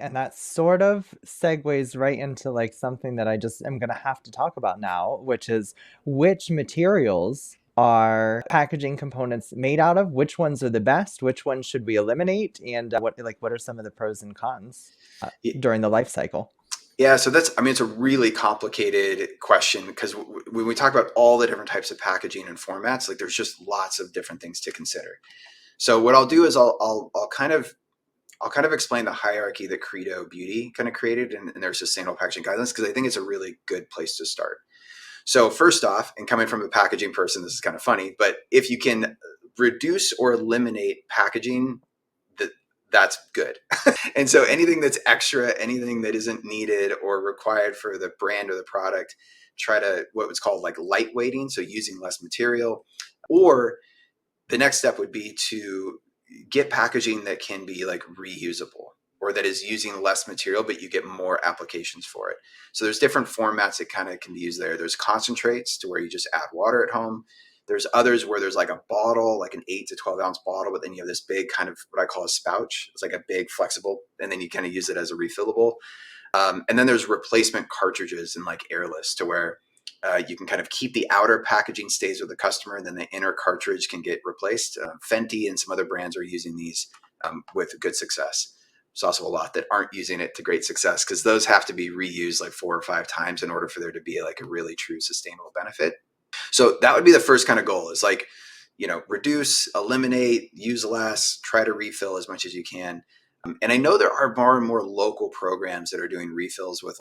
And that sort of segues right into like something that I just am going to have to talk about now, which is which materials are packaging components made out of, which ones are the best, which ones should we eliminate, and what are some of the pros and cons during the life cycle? Yeah, so I mean, it's a really complicated question because when we talk about all the different types of packaging and formats, like there's just lots of different things to consider. So what I'll do is I'll kind of explain the hierarchy that Credo Beauty kind of created in their sustainable packaging guidelines because I think it's a really good place to start. So first off, and coming from a packaging person, this is kind of funny, but if you can reduce or eliminate packaging, that that's good. And so anything that's extra, anything that isn't needed or required for the brand or the product, try to what was called like lightweighting, so using less material. Or the next step would be to get packaging that can be like reusable or that is using less material, but you get more applications for it. So there's different formats that kind of can be used there. There's concentrates to where you just add water at home. There's others where there's like a bottle, like an 8 to 12 ounce bottle, but then you have this big kind of what I call a spouch. It's like a big flexible, and then you kind of use it as a refillable. And then there's replacement cartridges and like airless to where you can kind of keep the outer packaging stays with the customer, and then the inner cartridge can get replaced. Fenty and some other brands are using these with good success. There's also a lot that aren't using it to great success because those have to be reused like 4 or 5 times in order for there to be like a really true sustainable benefit. So that would be the first kind of goal is like, reduce, eliminate, use less, try to refill as much as you can. And I know there are more and more local programs that are doing refills with